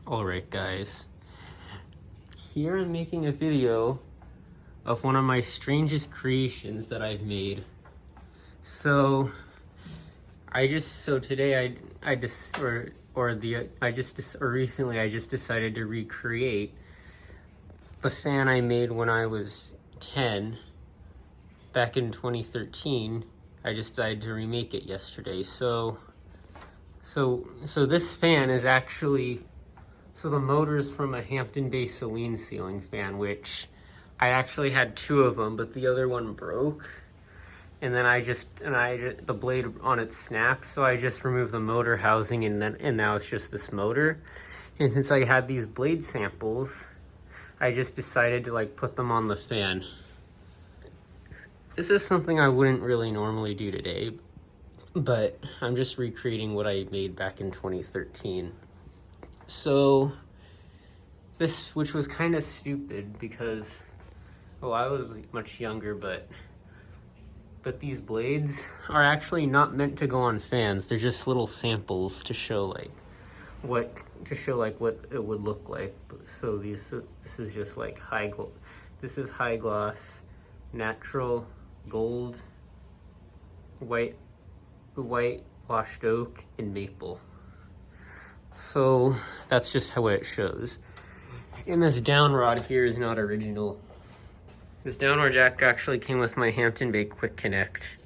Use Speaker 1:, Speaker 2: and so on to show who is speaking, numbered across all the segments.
Speaker 1: Alright guys, here I'm making a video of one of my strangest creations that I've made. Today recently I just decided to recreate the fan I made when I was 10 back in 2013. I just decided to remake it yesterday. So this fan is actually, the motor is from a Hampton-based Celine ceiling fan, which I actually had two of them, but the other one broke. And then the blade on it snapped, so I just removed the motor housing, and now it's just this motor. And since I had these blade samples, I just decided to put them on the fan. This is something I wouldn't really normally do today, but I'm just recreating what I made back in 2013. So this, which was kind of stupid because, well, I was much younger, but these blades are actually not meant to go on fans. They're just little samples to show what it would look like. So this is just this is high gloss, natural gold, white washed oak, and maple. So that's just how it shows. And this down rod here is not original. This downward jack actually came with my Hampton Bay Quick Connect.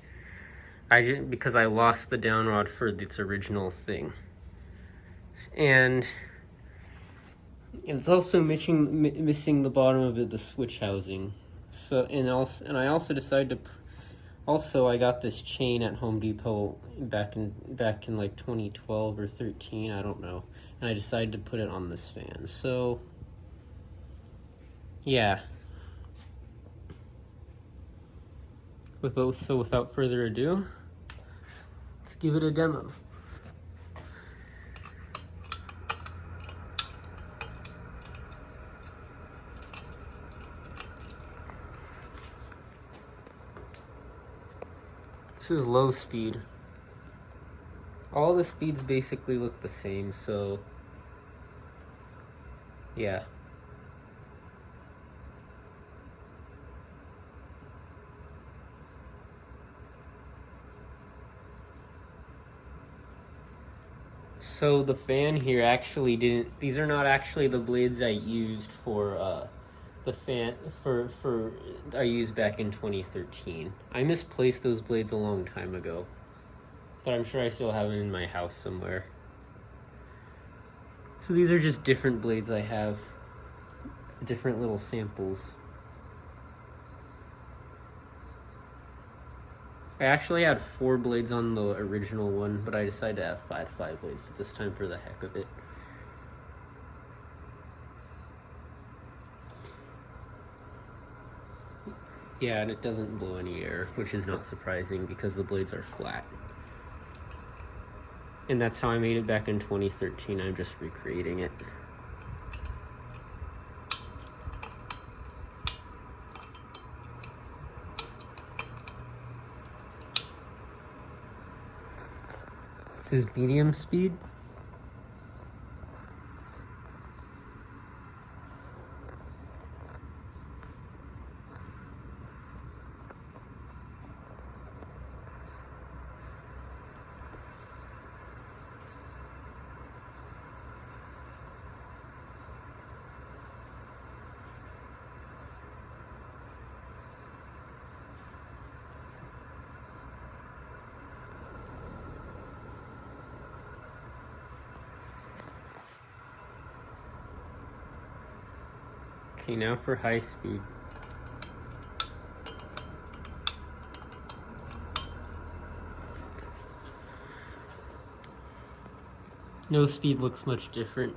Speaker 1: Because I lost the down rod for its original thing. And it's also missing the bottom of it, the switch housing. So I also decided to. Also, I got this chain at Home Depot back in 2012 or 13, I don't know. And I decided to put it on this fan. So yeah. Without further ado, let's give it a demo. This is low speed. All the speeds basically look the same, so yeah. So the fan here actually these are not actually the blades I used for the fan I used back in 2013. I misplaced those blades a long time ago, but I'm sure I still have them in my house somewhere. So these are just different blades I have, different little samples. I actually had 4 blades on the original one, but I decided to have 5 blades this time for the heck of it. Yeah, and it doesn't blow any air, which is not surprising because the blades are flat. And that's how I made it back in 2013. I'm just recreating it. This is medium speed. Okay, now for high speed. No speed looks much different.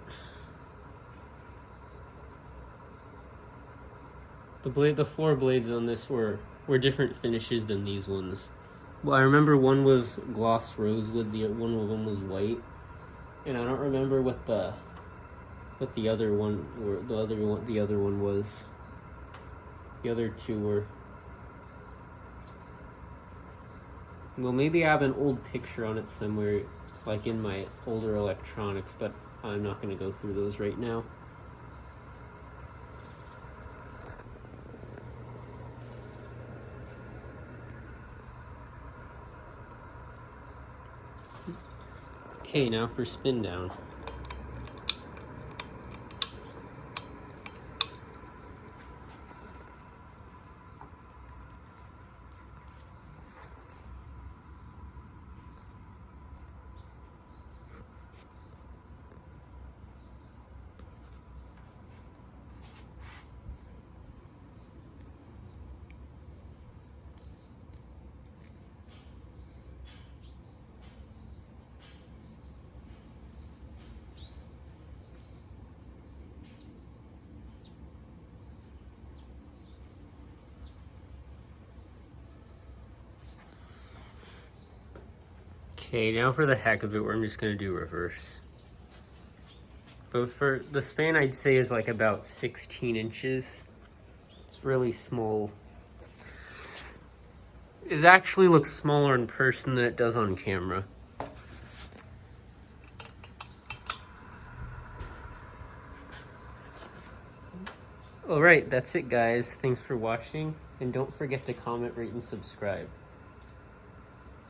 Speaker 1: The 4 blades on this were different finishes than these ones. Well, I remember one was gloss rosewood, one of them was white, and I don't remember what the other one was. The other 2 were. Well, maybe I have an old picture on it somewhere. like in my older electronics, but I'm not going to go through those right now. Okay, now for spin down. Okay, now for the heck of it, I'm just going to do reverse. But for this fan, I'd say is like about 16 inches. It's really small. It actually looks smaller in person than it does on camera. Alright, that's it guys. Thanks for watching. And don't forget to comment, rate, and subscribe.